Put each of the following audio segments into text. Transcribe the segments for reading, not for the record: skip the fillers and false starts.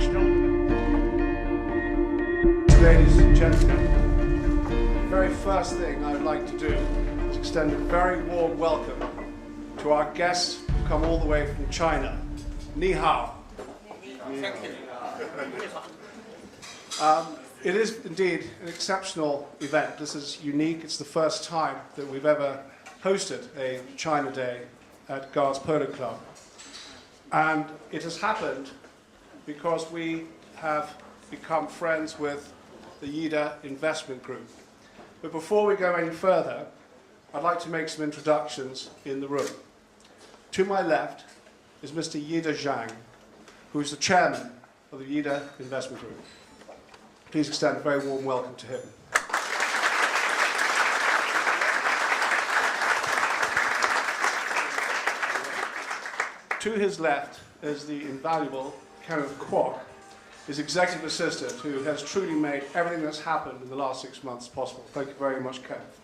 International. Ladies and gentlemen, the very first thing I'd like to do is extend a very warm welcome to our guests who come all the way from China. Ni hao. Thank you. It is indeed an exceptional event. This is unique. It's the first time that we've ever hosted a China Day at Guards Polo Club. And it has happened because we have become friends with the Yida Investment Group. But before we go any further, I'd like to make some introductions in the room. To my left is Mr. Yida Zhang, who is the chairman of the Yida Investment Group. Please extend a very warm welcome to him. To his left is the invaluable Kenneth Kwok, his executive assistant, who has truly made everything that's happened in the last 6 months possible. Thank you very much, Kenneth.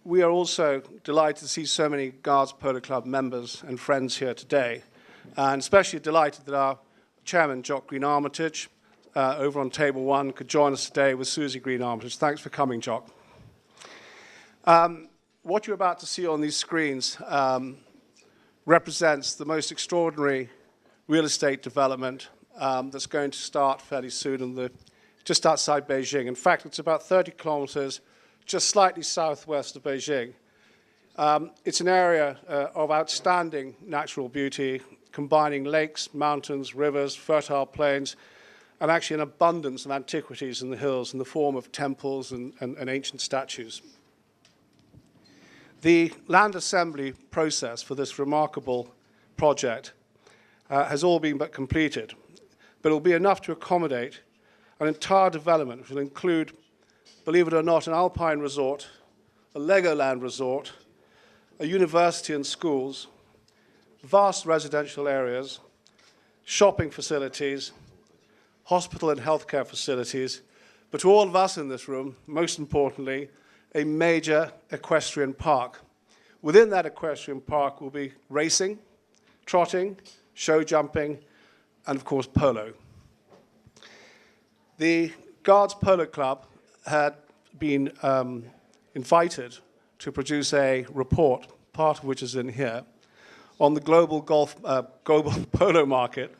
We are also delighted to see so many Guards Polo Club members and friends here today, and especially delighted that our chairman, Jock Green-Armitage, over on table 1, could join us today with Susie Green-Armitage. Thanks for coming, Jock. What you're about to see on these screens represents the most extraordinary real estate development that's going to start fairly soon just outside Beijing. In fact, it's about 30 kilometers just slightly southwest of Beijing. It's an area of outstanding natural beauty, combining lakes, mountains, rivers, fertile plains, and actually an abundance of antiquities in the hills in the form of temples and ancient statues. The land assembly process for this remarkable project has all been but completed, but it will be enough to accommodate an entire development which will include, believe it or not, an alpine resort, a Legoland resort, a university and schools, vast residential areas, shopping facilities, hospital and healthcare facilities, but to all of us in this room, most importantly, a major equestrian park. Within that equestrian park will be racing, trotting, show jumping, and of course polo. The Guards Polo Club had been invited to produce a report, part of which is in here, on the global polo market.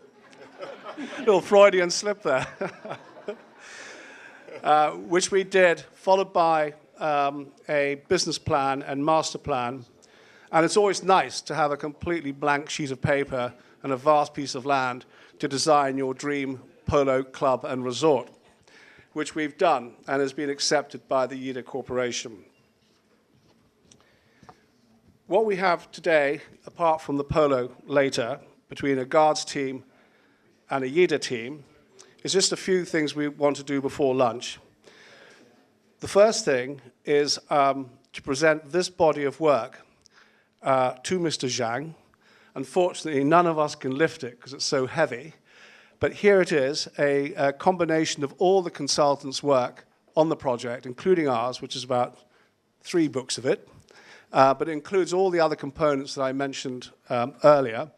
Little Freudian slip there. Which we did, followed by a business plan and master plan. And it's always nice to have a completely blank sheet of paper and a vast piece of land to design your dream polo club and resort, which we've done and has been accepted by the Yida Corporation. What we have today, apart from the polo later, between a Guards team and a Yida team, is just a few things we want to do before lunch. The first thing is to present this body of work to Mr. Zhang. Unfortunately, none of us can lift it because it's so heavy. But here it is, a combination of all the consultants' work on the project, including ours, which is about 3 books of it. But it includes all the other components that I mentioned earlier.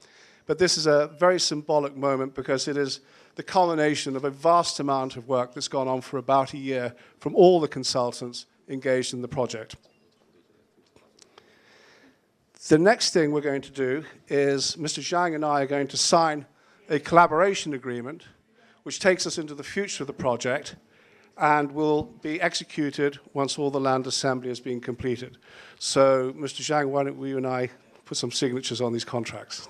But this is a very symbolic moment because it is the culmination of a vast amount of work that's gone on for about a year from all the consultants engaged in the project. The next thing we're going to do is Mr. Zhang and I are going to sign a collaboration agreement which takes us into the future of the project and will be executed once all the land assembly has been completed. So, Mr. Zhang, why don't you and I put some signatures on these contracts?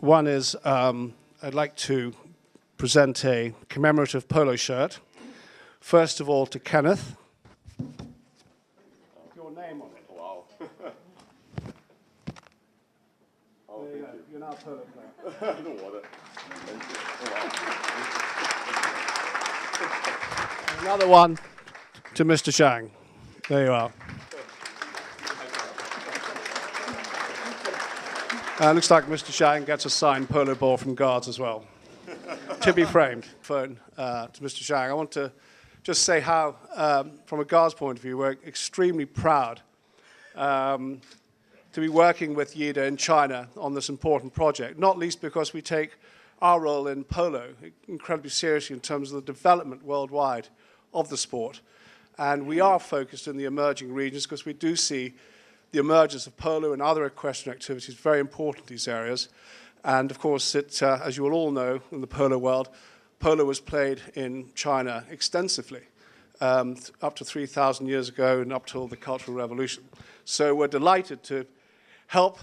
One is, I'd like to present a commemorative polo shirt. First of all, to Kenneth. Your name name on it. Wow. Oh, There you go. thank you. You're now a polo player. 是我的。Thank you. Oh, wow. Another one to Mr. Shang. There you are. Looks like Mr. Shang gets a signed polo ball from Guards as well. To be framed. Phone to Mr. Shang. I want to just say how, from a Guards point of view, we're extremely proud to be working with Yida in China on this important project, not least because we take our role in polo incredibly seriously in terms of the development worldwide of the sport. And we are focused in the emerging regions because we do see the emergence of polo and other equestrian activities very important in these areas. And of course, as you will all know, in the polo world, polo was played in China extensively, up to 3,000 years ago and up till the Cultural Revolution. So we're delighted to help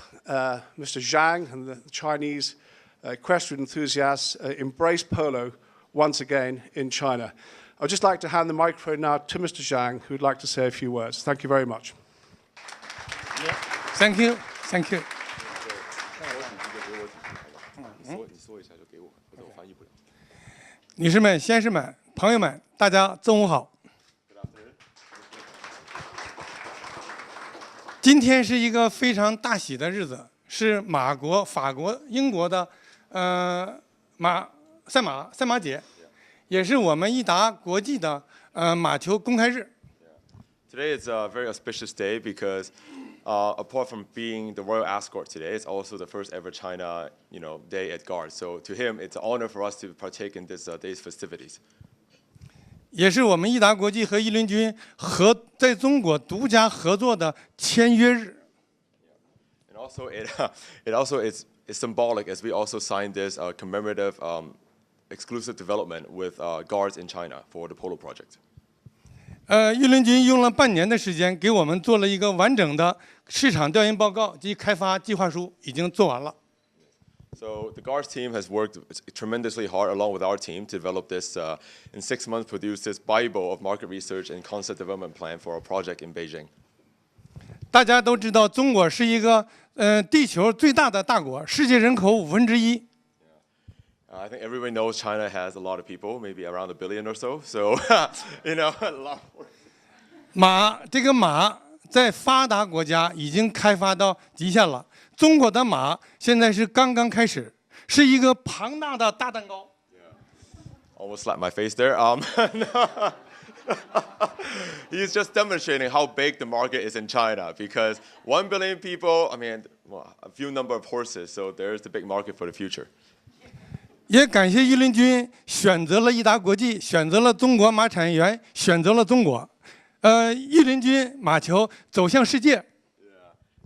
Mr. Zhang and the Chinese equestrian enthusiasts embrace polo once again in China. I'd just like to hand the microphone now to Mr. Zhang, who'd like to say a few words. Thank you very much. Thank you. Thank you. 你说一下就给我，否则我翻译不了。女士们、先生们、朋友们，大家中午好。今天是一个非常大喜的日子，是马国、法国、英国的赛马节，也是我们益达国际的马球公开日。Today is a very auspicious day because apart from being the royal escort today, it's also the first ever China, day at Guards. So to him, it's an honor for us to partake in this day's festivities. 也是我们益达国际和益伦军在中国独家合作的签约日。And also, it also is symbolic as we also signed this commemorative exclusive development with Guards in China for the Polo project. 益伦军用了半年的时间，给我们做了一个完整的市场调研报告及开发计划书，已经做完了。So the Guards team has worked tremendously hard along with our team to develop this, in 6 months, produced this Bible of market research and concept development plan for our project in Beijing. 大家都知道，中国是一个地球最大的大国，世界人口1/5。I think everybody knows China has a lot of people, maybe around 1 billion or so. So, a lot. 这个马在发达国家已经开发到极限了。中国的马现在是刚刚开始，是一个庞大的大蛋糕。Almost slapped my face there. He's just demonstrating how big the market is in China because 1 billion people, a few number of horses, so there's the big market for the future. 也感谢益伦军选择了益达国际，选择了中国马产业园，选择了中国。益伦军马球走向世界。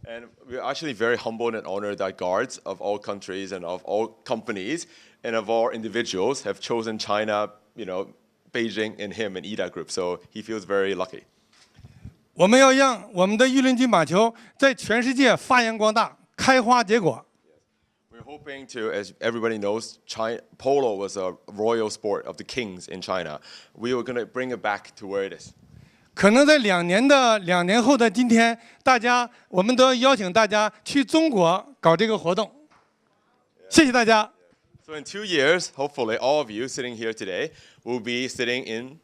And we're actually very humbled and honored that Guards of all countries and of all companies and of all individuals have chosen China, Beijing and him and EDA Group. So he feels very lucky. 我们要让我们的益伦军马球在全世界发扬光大，开花结果。We're hoping to, as everybody knows, Polo was a royal sport of the kings in China. We were going to bring it back to where it is. 可能在2年后的今天，我们都要邀请大家去中国搞这个活动。谢谢大家。So in 2 years, hopefully, all of you sitting here today will be sitting in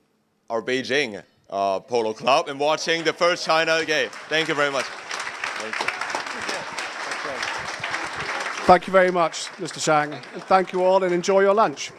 our Beijing Polo Club and watching the first China game. Thank you very much. Thank you. Thank you very much, Mr. Shang. And thank you all and enjoy your lunch.